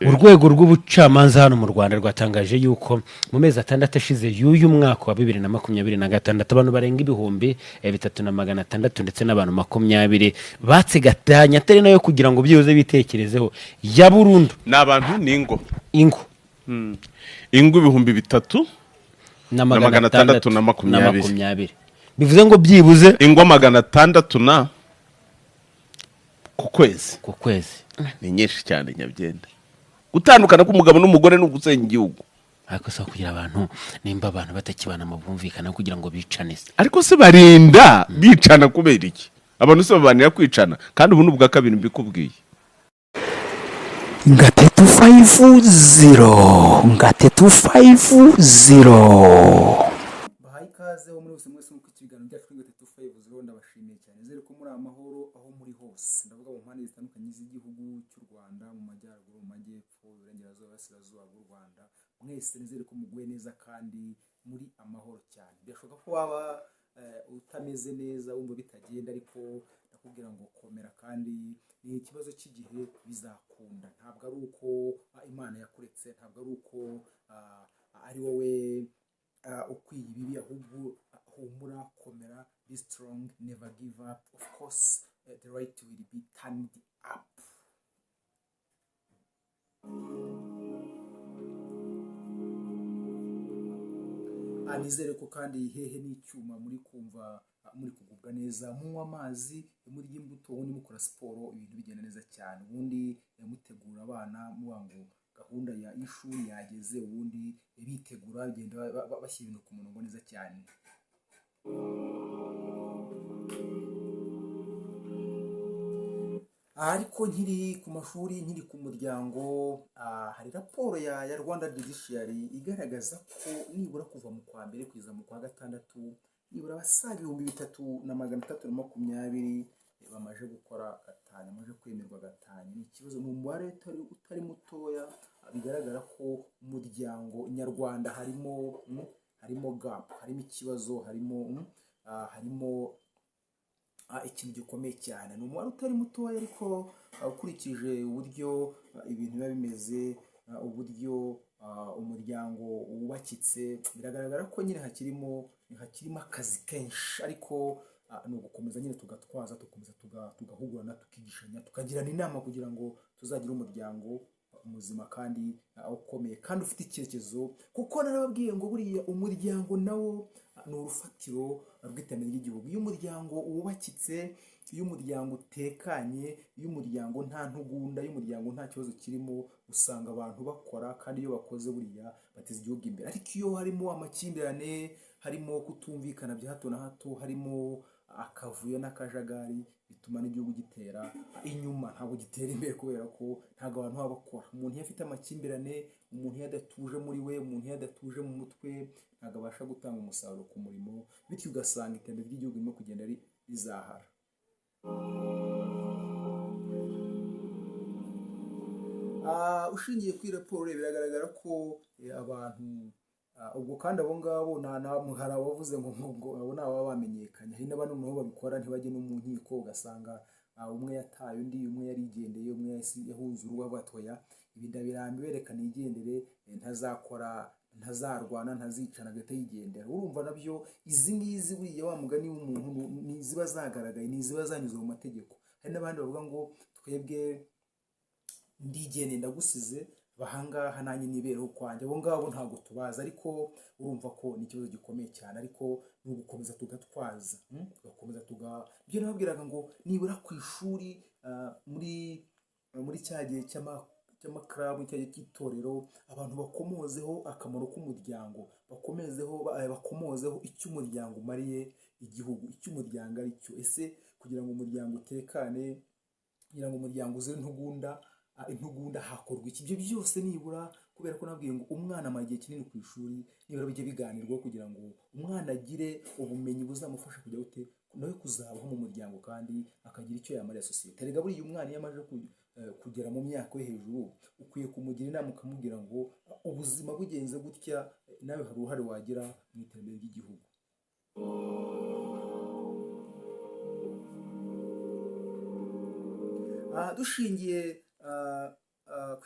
urwego rw'ubucamanza hano mu Rwanda rwatangaje yuko mu mezi atandatu ashize y'uyu mwaka wa 2026 abantu barenga ibihumbi 3,600 ndetse n'abantu 20 batsigatanya atari nayo kugira ngo byibuze bitekerezeho ya burundu n'abantu ningo ingo ibihumbi 3,620 bivuze ngo byibuze ingo 600 na ku kwezi ni nyinshi cyane nyabyenda gutandukana k'umugabo n'umugore no gusenya igihugu ariko so kugira abantu nimba abantu batakibana mu bumvikana kugira ngo bicane ariko se barinda bicana kubera iki abantu se babanira kwicana kandi ubu n'ubwa kabiri mbikubwiye Ngatetu 50 bahaye ikaze ho muri bose mwese mu kiganiro cyacu Ngatetu 50 ndabashimiye cyane zere ko muri amahoro aho muri hose ndavuga mu mpande zitandukanye z'igihugu cy'u Rwanda mu majyaruguru mu majyepfo iburengerazuba y'Asirazuba bw'u Rwanda mwese nizere ko muguye neza kandi muri amahoro cyane birashoboka ko waba utameze neza wumva bitagenda ariko ndakubwira ngo komera kandi ni ikibazo cy'igihe bizakunda ntabwo ari uko Imana yakuretse ntabwo ari uko ari wowe ukwiye ibibi ahubwo humura komera be strong never give up of course the right will be turned up anizere ko kandi hehe n'icyuma muri kumva muri kugubwa neza munywa amazi muri y'imbuto ubundi mukora siporo ibintu bigenda neza cyane ubundi mutegura abana mubango gahunda ya ishuri yageze ubundi bitegura bigenda bashyira ibintu ku murongo neza cyane ariko nkiri ku mashuri nkiri ku muryango hari raporo ya Rwanda Judiciary igaragaza ko nibura kuva mu kwa mbere kugeza mu kwa gatandatu nibura abasaga 3,320 bamaje gukora gatanya bamaje kwemerwa gatanya ni ikibazo mu mubare utari mutoya bigaragara ko umuryango nyarwanda harimo gap harimo ikibazo harimo ikintu gikomeye cyane ni umubare utari mutoya ariko ukurikije uburyo ibintu biba bimeze uburyo umuryango wubakitse biragaragara ko nyine hakirimo akazi kenshi ariko ni ugukomeza nyine tugatwaza tukomeza tugahugurana tukigishanya tukagirana inama kugira ngo tuzagire umuryango muzima kandi ukomeye kandi ufite icyerekezo kuko narababwiye ngo buriya umuryango nawo ni urufatiro rw'iterambere ry'igihugu iyo umuryango wubakitse iyo umuryango utekanye iyo umuryango nta ntugunda iyo umuryango nta kibazo kirimo usanga abantu bakora kandi iyo bakoze buriya bateza igihugu imbere ariko iyo harimo amakimbirane harimo kutumvikana bya hato na hato harimo akavuyo n'akajagari bituma n'igihugu gitera inyuma ntabwo gitera imbere kubera ko ntabwo abantu baba bakora umuntu iyo afite amakimbirane umuntu iyo adatuje muri we umuntu iyo adatuje mu mutwe ntabwo abasha gutanga umusaruro ku murimo bityo ugasanga iterambere ry'igihugu ririmo kugenda rizahara ushingiye kuri raporo biragaragara ko abantu ubwo kandi abo ngabo hari abavuze ngo abo ni ababa bamenyekanye hari n'abandi nabo babikora ntibajye no mu nkiko ugasanga umwe yataye undi umwe yarigendeye umwe yahunze urugo batoya ibinda birambi berekana igendere ntazakora ntazarwana ntazicana agahita yigendera urumva nabyo izi ngizi buriya wa mugani w'umuntu ni ziba zagaragaye ni ziba zanyuze mu mategeko hari n'abandi bavuga ngo twebwe ndigende ndagusize bahangaha nanjye nibereho kwanjye abo ngabo ntabwo tubaza ariko urumva ko ni ikibazo gikomeye cyane ariko ni ugukomeza tugatwaza tugakomeza ibyo nababwiraga ngo nibura ku ishuri muri cya gihe cy'amakarabu cya gihe cy'itorero abantu bakomozeho akamaro k'umuryango bakomozeho icyo umuryango umariye igihugu icyo umuryango ari cyo ese kugira ngo umuryango utekane kugira ngo umuryango uzire intugunda hakorwa iki ibyo byose nibura kubera ko nabwiye ngo umwana amara igihe kinini ku ishuri nibura bijye biganirwaho kugira ngo umwana agire ubumenyi buzamufasha kujya nawe kuzabaho mu muryango kandi akagira icyo yamarira sosiyete rega buriya umwana iyo amaze kugera mu myaka yo hejuru ukwiye kumugira inama ukamubwira ngo ubuzima bugenze gutya nawe hari uruhare wagira mu iterambere ry'igihugu dushingiye ku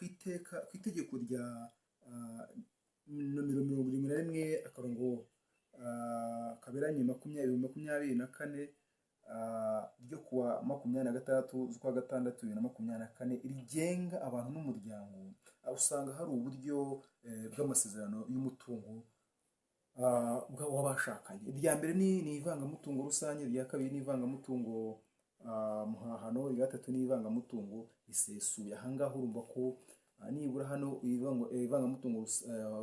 itegeko rya nomero 71 akarongo kaberanye 2024 ryo kuwa 26 z'ukwa gatandatu 2024 rigenga abantu n'umuryango, usanga hari uburyo bw'amasezerano y'umutungo w'abashakanye. Irya mbere ni ivangamutungo rusange, irya kabiri ni ivangamutungo muhahano, irya gatatu ni ivangamutungo risesuye. Ahangaha urumva ko nibura hano ivangamutungo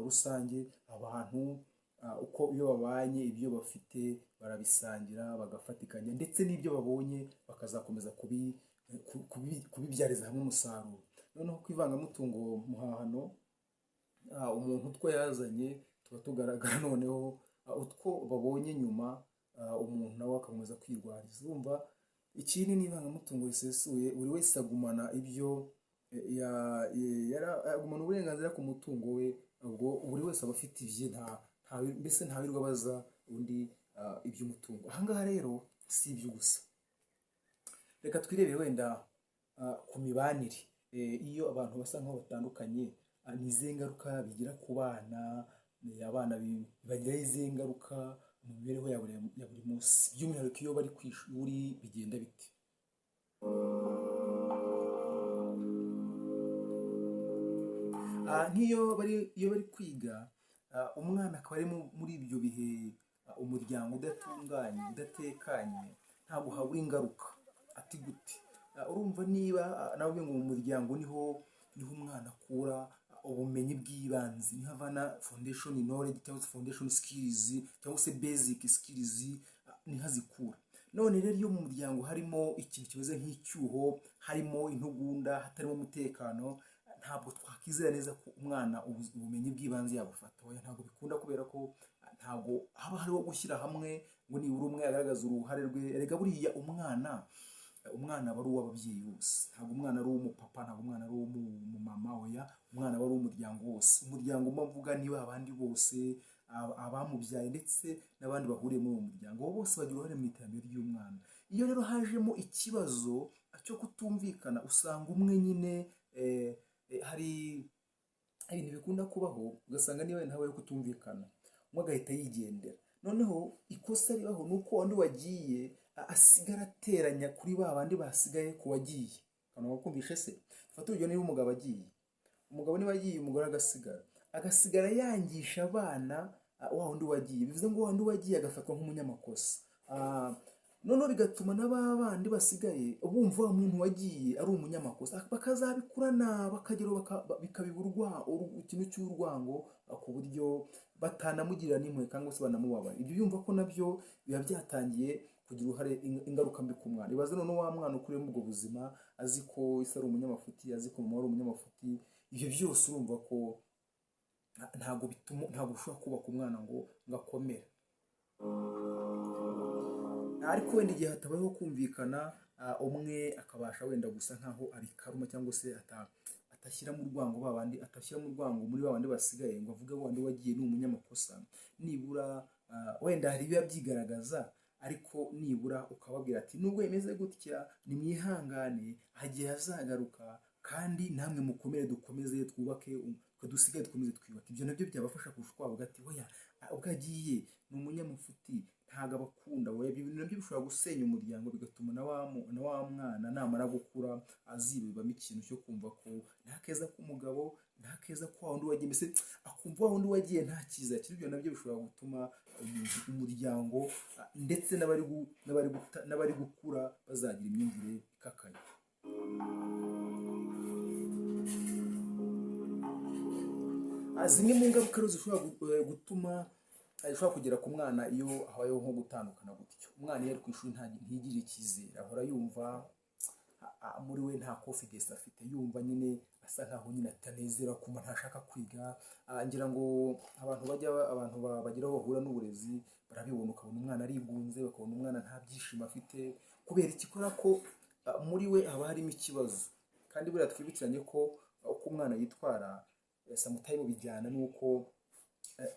rusange, abantu uko iyo babanye ibyo bafite barabisangira bagafatikanya, ndetse n'ibyo babonye bakazakomeza kubibyariza hamwe umusaruro. Noneho ku ivangamutungo muhahano, umuntu utwo yazanye tuba tugaragara, noneho utwo babonye nyuma umuntu nawe akakomeza kwirwariza. Urumva ikindi ni ivangamutungo risesuye, buri wese agumana ibyo agumana uburenganzira ku mutungo we, ubwo buri wese aba afite ibye, mbese ntawirirwa abaza undi iby'umutungo. Ahangaha rero si ibyo gusa, reka twirebere wenda ku mibanire. Iyo abantu basa nk'aho batandukanye, ni izihe ngaruka bigira ku bana, abana bibagiraho izihe ngaruka mu mibereho ya buri munsi, by'umwihariko iyo bari ku ishuri bigenda bite? Nk'iyo bari kwiga, umwana akaba ari muri ibyo bihe umuryango udatunganye udatekanye, ntabwo habura ingaruka. Ati gute? Urumva niba nawe ngo mu muryango niho umwana akura ubumenyi bw'ibanze, niho avana foundation knowledge cyangwa se foundation skills cyangwa se basic skills, niho azikura. None rero iyo mu muryango harimo ikintu kimeze nk'icyuho, harimo intugunda, hatarimo umutekano, ntabwo twakwizera neza ko umwana ubumenyi bw'ibanze yabufata. Ntabwo bikunda, kubera ko ntabwo haba hariho gushyira hamwe ngo nibura umwe agaragaza uruhare rwe. Erega buriya umwana aba ari uw'ababyeyi bose, ntabwo umwana ari uw'umupapa, ntabwo umwana ari uw'umumama, oya, umwana aba ari uw'umuryango wose. Umuryango mvuga niba abandi bose, abamubyaye ndetse n'abandi bahuriye muri uwo muryango, bo bose bagira uruhare mu iterambere ry'umwana. Iyo rero hajemo ikibazo cyo kutumvikana, usanga umwe nyine hari ibintu bikunda kubaho, ugasanga niba ntawe yo kutumvikana, umwe agahita yigendera. Noneho ikosa ribaho ni uko wandi wagiye asigara ateranya kuri ba bandi basigaye ku wagiye. Hano wakumvishe se? Fata urugero, niba umugabo agiye, niba agiye, umugore agasigara yangisha abana wa wundi wagiye. Bivuze ngo wa wundi wagiye agafatwa nk'umunyamakosa. Noneho bigatuma n'aba bandi basigaye bumva wa muntu wagiye ari umunyamakosa, bakazabikurana bakagera bikabiburwa ikintu cy'urwango, ku buryo batanamugirira n'impuhwe cyangwa se banamubabara. Ibyo yumva ko nabyo biba byatangiye kugira uruhare, ingaruka mbi ku mwana. Ibaze none wa mwana ukuriye muri ubwo buzima, azi ko ise ari umunyamafuti, azi ko mama ari umunyamafuti. Ibyo byose urumva ko ntabwo ushobora kubaka umwana ngo akomere. Ariko wenda igihe hatabayeho kumvikana, umwe akabasha wenda gusa nkaho abikaruma, cyangwa se atashyira mu rwango muri babandi basigaye, ngo avuge wandi wagiye ni umunyamakosa. Nibura wenda hari ibiba byigaragaza, ariko nibura ukababwira ati nubwo bimeze gutya nimwihangane, hagiye hazagaruka, kandi namwe mukomere, dukomeze twubake, dusigaye dukomeze twubake. Ibyo nabyo byabafasha kurusha uko bavuga ati oya, ubwo agiye ni umunyamafuti, ntabwo abakunda. Ibyo bintu nabyo bishobora gusenya umuryango, bigatuma na wa mwana namara gukura azibibamo ikintu cyo kumva ko nta keza k'umugabo, nta keza ko wa wundi wagiye, mbese akumva wa wundi wagiye nta cyiza kiri. Ibyo nabyo bishobora gutuma umuryango ndetse n'abari gukura bazagira imyumvire ikakaye. Zimwe mu ngaruka rero zishobora gutuma ashobora kugera ku mwana iyo habayeho nko gutandukana gutyo. Umwana iyo ari ku ishuri ntigirire icyizere, ahora yumva muri we nta confidence afite, yumva nyine asa nkaho nyine atanezera, kumva ntashaka kwiga. Ngira ngo abantu bagira aho bahura n'uburezi barabibona, ukabona umwana arigunze, bakabona umwana nta byishimo afite. Kubera iki? Kubera ko muri we haba harimo ikibazo. Kandi buriya twibukiranye ko uko umwana yitwara samutayimu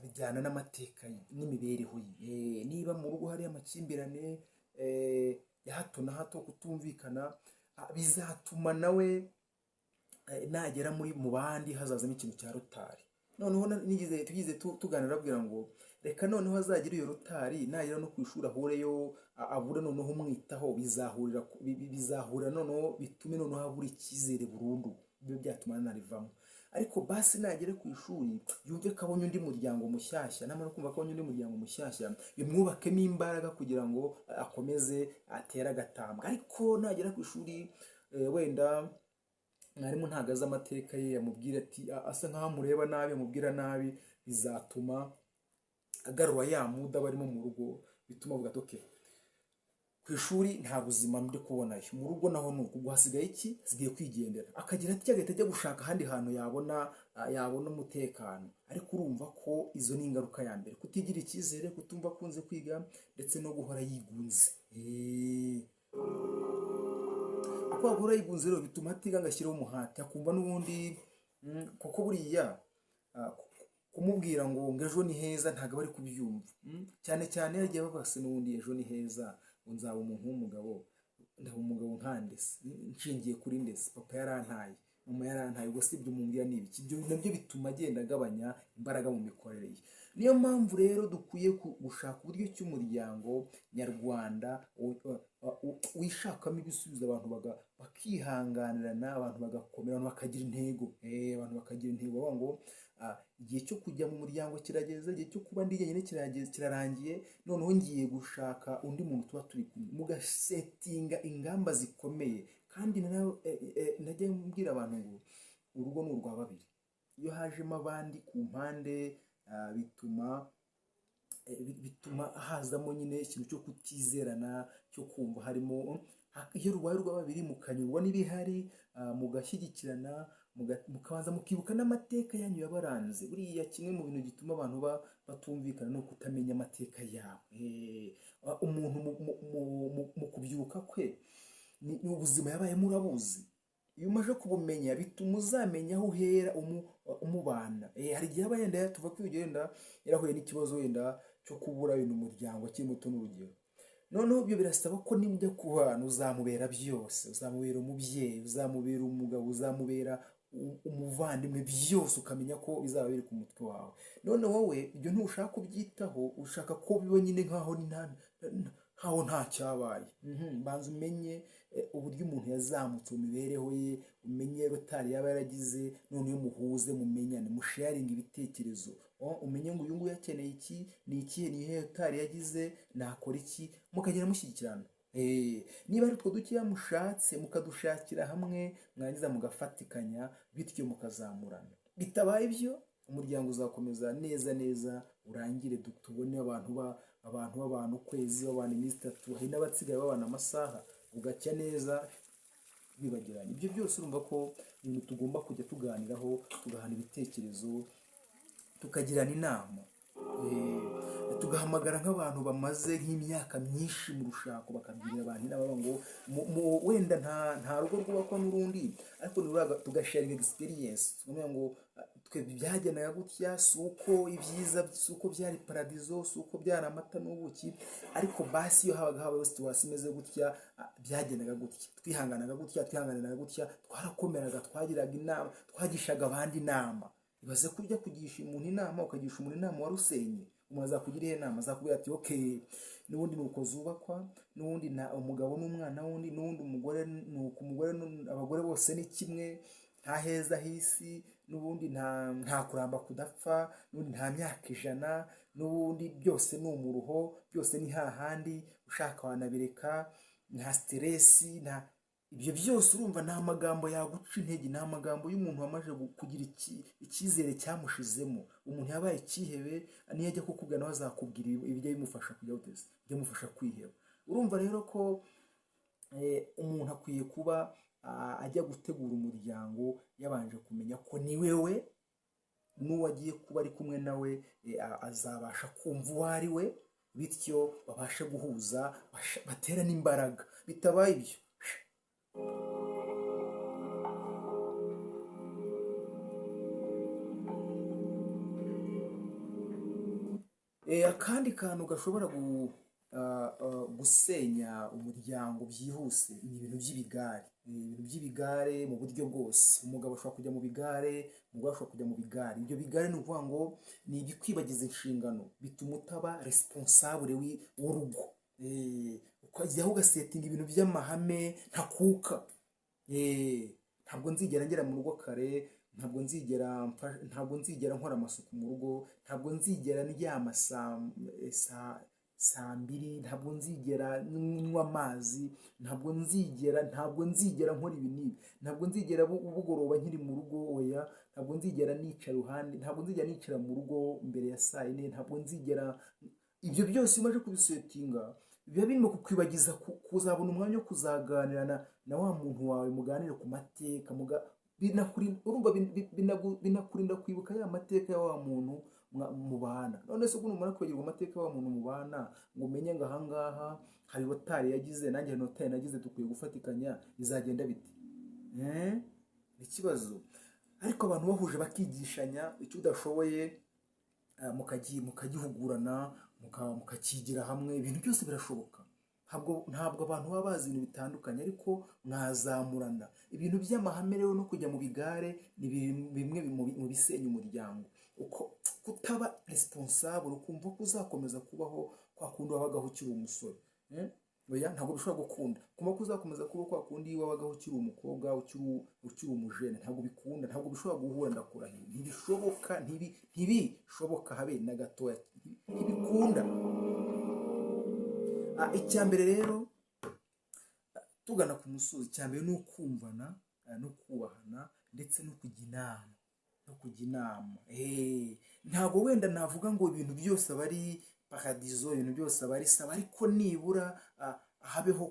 bijyana n'amateka ye n'imibereho ye. Niba mu rugo hari amakimbirane ya hato na hato, kutumvikana, bizatuma nawe nagera mu bandi hazazamo ikintu cya rotari. Noneho tugize tuganira abwira ngo reka noneho azagira iyo rotari nagera no ku ishuri ahureyo abure noneho umwitaho bizahurira noneho bitume noneho abura icyizere burundu, ibyo byatuma nanarivamo. Ariko basi nagere ku ishuri yumve ko abonye undi muryango mushyashya, namara kumva ko abonye undi muryango mushyashya bimwubakemo imbaraga kugira ngo akomeze atere agatambwe. Ariko nagera ku ishuri wenda mwarimu ntago azi amateka ye, yamubwira ati asa nkaho amureba nabi, amubwira nabi, bizatuma agarura ya muda barimo mu rugo, bituma avuga ati okay, ku ishuri nta buzima ndi kubonayo, mu rugo naho nuko, ubwo hasigaye iki? Hasigaye kwigendera. Akagira ati agahita ajya gushaka ahandi hantu yabona umutekano. Ariko urumva ko izo ni ingaruka ya mbere, kutigira icyizere, kutumva akunze kwiga, ndetse no guhora yigunze. Uko guhora yigunze rero bituma atiga agashyiraho umuhati, akumva n'ubundi kuko buriya kumubwira ngo ejo ni heza ntabwo bari kubyumva. Cyane cyane yagiye bavuga se n'ubundi ejo ni heza, ngo nzaba umuntu w'umugabo, ndaba umugabo nkandese, nshingiye kuri ndese, papa yarantaye, mama yarantaye, ubwo si ibyo mumbwira ni ibiki? Ibyo nabyo bituma agenda agabanya imbaraga mu mikorere ye. Niyo mpamvu rero dukwiye gushaka uburyo cy'umuryango nyarwanda wishakamo ibisubizo, abantu bakihanganirana, abantu bagakomera, abantu bakagira intego, abantu bakagira intego, bavuga ngo igihe cyo kujya mu muryango kirageze, igihe cyo kuba ndi jyenyine kirarangiye, noneho ngiye gushaka undi muntu tuba turi kumwe, mugasetinga ingamba zikomeye. Kandi najya mbwira abantu ngo urugo ni urwa babiri, iyo hajemo abandi ku mpande bituma hazamo nyine ikintu cyo kutizerana, cyo kumva harimo, iyo rubaye urwa babiri mukanyurwa n'ibihari, mugashyigikirana, mukabanza mukibuka n'amateka yanyu yabaranze. Buriya kimwe mu bintu gituma abantu batumvikana no kutamenya amateka yabo. Umuntu mu kubyuka kwe ni ubuzima yabayemo urabuzi, iyo umaze kubumenya bituma uzamenya aho uhera umubana. Hari igihe aba yenda tuva kwigenda yarahuye n'ikibazo wenda cyo kubura ibintu umuryango akiri muto n'urugero, noneho ibyo birasaba ko nimujya kubana uzamubera byose, uzamubera umubyeyi, uzamubera umugabo, uzamubera umuvandimwe, byose ukamenya ko bizaba biri ku mutwe wawe. none wowe ibyo ntushaka kubyitaho, ushaka ko biba nyine nkaho nta cyabaye. Banza umenye uburyo umuntu yazamutse mu mibereho ye, umenye rotari yaba yaragize, noneho muhuze, mumenyane, musharinga ibitekerezo, umenye ngo uyu nguyu akeneye iki, ni ikihe, ni iyihe rotari yagize, nakora iki, mukagenda mushyigikirana. Niba ari utwo dukeya mushatse mukadushakira hamwe, mwarangiza mugafatikanya, bityo mukazamurana. Bitabaye ibyo umuryango uzakomeza neza urangire tubone abantu ukwezi, babana iminsi 3, hari n'abatsigaye babana amasaha, ugacya neza bibagiranye. Ibyo byose urumva ko ibintu tugomba kujya tuganiraho, tugahana ibitekerezo, tukagirana inama, tugahamagara nk'abantu bamaze nk'imyaka myinshi mu rushako, bakabwira abantu inama ngo wenda nta rugo rwubakwa n'urundi, ariko tugasharinga experience, tukamenya ngo twe byagenaga gutya, suko ibyiza, suko byari paradizo, suko byari amata n'ubuki, ariko basi iyo habaga situation imeze gutya, byagenaga gutya, twihanganiraga gutya, twarakomeraga, twagiraga inama, twagishaga abandi inama. Ibaze kujya kugisha umuntu inama, ukagisha umuntu inama warusenye, umuntu azakugira ihe inama, azakubwira ati okay, n'ubundi nuko zubakwa, n'ubundi umugabo n'umwana wundi, n'ubundi umugore nuko abagore bose ni kimwe, nta heza hisi, n'ubundi nta kuramba kudapfa, n'ubundi nta myaka 100, n'ubundi byose ni umuruho, byose ni hahandi, ushaka wanabireka, nta stress, ibyo byose urumva nta magambo yaguca intege, nta magambo y'umuntu wamaje kugira icyizere cyamushizemo. Umuntu yabaye ikihebe, niyo ajya kukubwira nawe azakubwira ibijya bimufasha kujya uteze, ibyo bimufasha kwiheba. Urumva rero ko umuntu akwiye kuba ajya gutegura umuryango yabanje kumenya ko ni wewe n'uwagiye kuba ari kumwe nawe azabasha kumva uwo ari we, bityo babashe guhuza, batera n'imbaraga. Bitabaye ibyo akandi kantu gashobora gusenya umuryango byihuse ni ibintu by'ibigare, ibintu by'ibigare mu buryo bwose. Umugabo ashobora kujya mu bigare, umugore ashobora kujya mu bigare. Ibyo bigare ni ukuvuga ngo ni ibikwibagiza inshingano, bituma utaba responsable w'urugo, ukajyaho ugasetinga ibintu by'amahame ntakuka. Ntabwo nzigera ngera mu rugo kare, ntabwo nzigera nkora amasuku mu rugo, ntabwo nzigera ndyama saa mbiri, ntabwo nzigera nywa amazi, ntabwo nzigera nkora ibi n'ibi, ntabwo nzigera bugoroba nkiri mu rugo, oya, ntabwo nzigera nicara iruhande, ntabwo nzigera nicara mu rugo mbere ya saa yine, ntabwo nzigera. Ibyo byose umaze kubisetinga biba birimo kukwibagiza kuzabona umwanya wo kuzaganira na wa muntu wawe, muganire ku mateka, binakurinda kwibuka ya mateka ya wa muntu mubana. None se ukuntu umara kwibagirwa amateka ya wa muntu mubana ngo umenye ngo ahangaha hari notari yagize, nanjye hari notari nagize, dukwiye gufatikanya, bizagenda bite? Ni ikibazo. Ariko abantu bahuje bakigishanya, icyo udashoboye mukagihugurana, mukakigira hamwe, ibintu byose birashoboka. Ntabwo abantu baba bazi ibintu bitandukanye, ariko mwazamurana. Ibintu by'amahame rero no kujya mu bigare ni bimwe mu bisenya umuryango. Uko kutaba responsable, ukumva ko uzakomeza kubaho kwa kundi wabagaho ukiri umusore, oya, ntabwo bishobora gukunda. Kumva ko uzakomeza kubaho kwa kundi wabagaho ukiri umukobwa, ukiri umujene, ntabwo bikunda, ntabwo bishobora guhura. Ndakurahiye, ntibishoboka habe na gatoya, ntibikunda. Icya mbere rero tugana ku musozi, icya mbere ni ukumvana no kubahana ndetse no kujya inama. Ntabwo wenda navuga ngo ibintu byose aba ari paradizo, ibintu byose aba ari sawa, ariko nibura habeho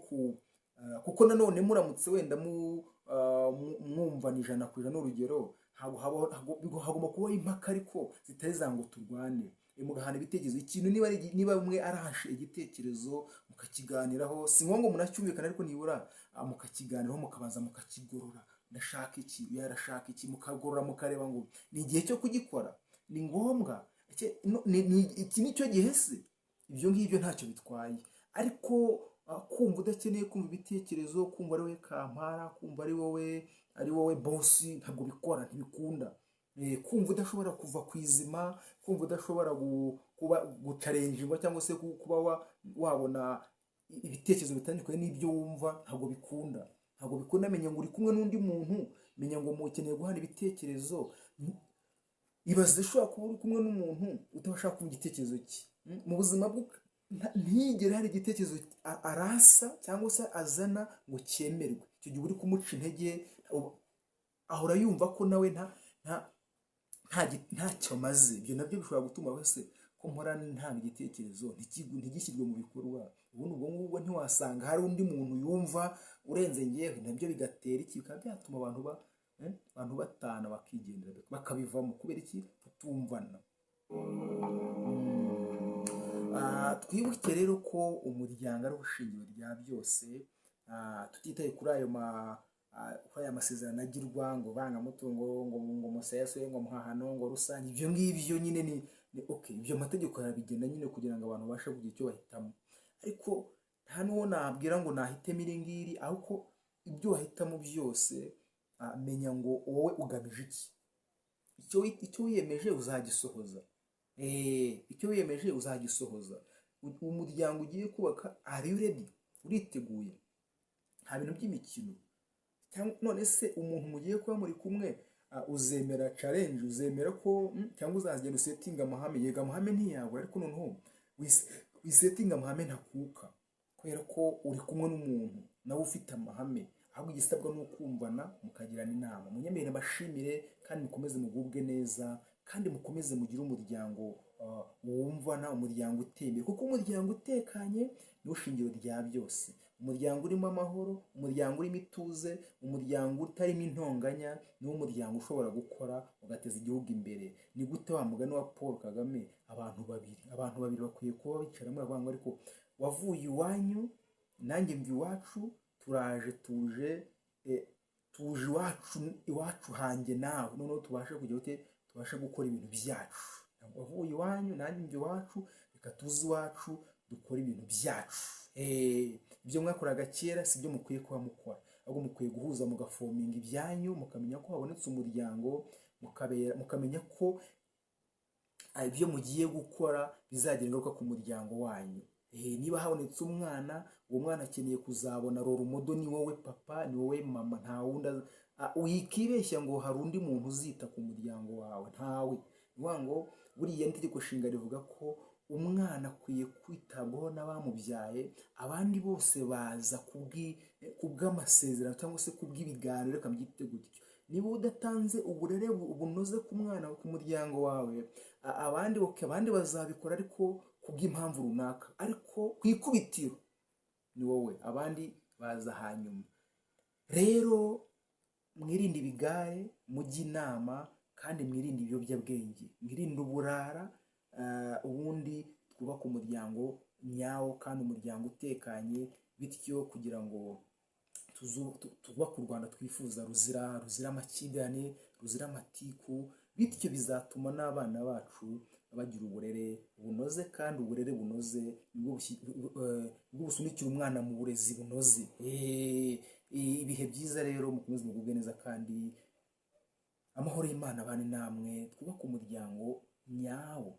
kuko nanone muramutse wenda mwumvana 100% n'urugero, hagomba kubaho impaka ariko zitari za ngo turwane, mugahana ibitekerezo. Ikintu niba umwe arahashe igitekerezo mukakiganiraho, si ngombwa ngo munacyumvikane, ariko nibura mukakiganiraho, mukabanza mukakigorora. Ndashaka iki, yarashaka iki, mukagorora, mukareba ngo ni igihe cyo kugikora, ni ngombwa iki nicyo gihe se. Ibyo ngibyo ntacyo bitwaye, ariko kumva udakeneye kumva ibitekerezo, kumva ari wowe kampara, kumva ari wowe bosi, ntabwo bikora, ntibikunda. Kumva udashobora kuva ku izima, kumva udashobora gucarenjingwa cyangwa se kuba wabona ibitekerezo bitandukanye n'ibyo wumva, ntabwo bikunda. Menya ngo uri kumwe n'undi muntu, menya ngo mukeneye guhana ibitekerezo. Ibaze ushobora kuba uri kumwe n'umuntu utabashaka kumva igitekerezo cye mu buzima bwe, ntiyigere hari igitekerezo arasa cyangwa se azana ngo cyemerwe. Icyo gihe uri kumuca intege, ahora yumva ko nawe ntacyo amaze. Ibyo nabyo bishobora gutuma wese ko mpora nta igitekerezo ntigishyirwe mu bikorwa. Ubundi ubwo ngubwo ntiwasanga hari undi muntu yumva urenze ngewe, nabyo bigatera iki, bikaba byatuma abantu batana bakigendera, bakabivamo kubera iki, kutumvana. Twibuke rero ko umuryango ari ushingiro rya byose, tutitaye kuri aya masezerano agirwa ngo vangamutungo, ngo musese, ngo muhahano, ngo rusange. Ibyo ngibyo nyine ni okay, ibyo amategeko yarabigena nyine kugira ngo abantu babashe kugira icyo bahitamo, ariko nta n'uwo nabwira ngo nahitemo iri ngiri, ahubwo ibyo wahitamo byose menya ngo wowe ugamije iki. Icyo wiyemeje uzagisohoza. Icyo wiyemeje uzagisohoza. Umuryango ugiye kubaka, are you ready? Uriteguye? Nta bintu by'imikino. None se umuntu mugiye kuba muri kumwe, uzemera challenge, uzemera ko cyangwa uzagenda usetinga amahame. Yega amahame ntiyabura, ariko noneho wisetinga amahame ntakuka, kubera ko uri kumwe n'umuntu nawe ufite amahame. Ahubwo igisabwa ni ukumvana, mukagirana inama. Munyemere bashimire, kandi mukomeze mugubwe neza, kandi mukomeze mugire umuryango wumvana, umuryango utembeye, kuko umuryango utekanye niwo shingiro rya byose. Umuryango urimo amahoro, umuryango urimo ituze, umuryango utarimo intonganya, niwo muryango ushobora gukora ugateza igihugu imbere. Ni gute wa mugani wa Paul Kagame, abantu babiri bakwiye kuba bicaramo baravuga ngo ariko wavuye iwanyu nanjye mvi iwacu, turaje tuje iwacu hanjye nawe, noneho tubashe kujya tubashe gukora ibintu byacu. Wavuye iwanyu nanjye mvi iwacu, reka tuze iwacu dukore ibintu byacu. Ibyo mwakoraga kera si byo mukwiye kuba mukora, ahubwo mukwiye guhuza mugafominga ibyanyu, mukamenya ko habonetse umuryango, mukamenya ko ibyo mugiye gukora bizagira ingaruka ku muryango wanyu. Niba habonetse umwana, uwo mwana akeneye kuzabona role model, ni wowe papa, ni wowe mama, nta wundi. Wikibeshya ngo hari undi muntu uzita ku muryango wawe, ntawe. Niyo ngo buriya itegeko nshinga rivuga ko umwana akwiye kwitabwaho n'abamubyaye, abandi bose baza kubw'amasezerano cyangwa se kubw'ibiganiro, reka mbyite gutyo. Niba udatanze uburere bunoze ku mwana, ku muryango wawe, abandi bazabikora ariko kubw'impamvu runaka, ariko ku ikubitiro ni wowe, abandi baza hanyuma. Rero mwirinde ibigare, mujye inama, kandi mwirinde ibiyobyabwenge, mwirinde uburara, ubundi twubake umuryango nyawo kandi umuryango utekanye, bityo kugira ngo twubake u Rwanda twifuza ruzira amakimbirane, ruzira amatiku, bityo bizatuma n'abana bacu bagira uburere bunoze, kandi uburere bunoze nibwo busunikira umwana mu burezi bunoze. Ibihe byiza rero, mukomeze mugubwe neza, kandi amahoro y'Imana abane namwe, twubake umuryango nyawo.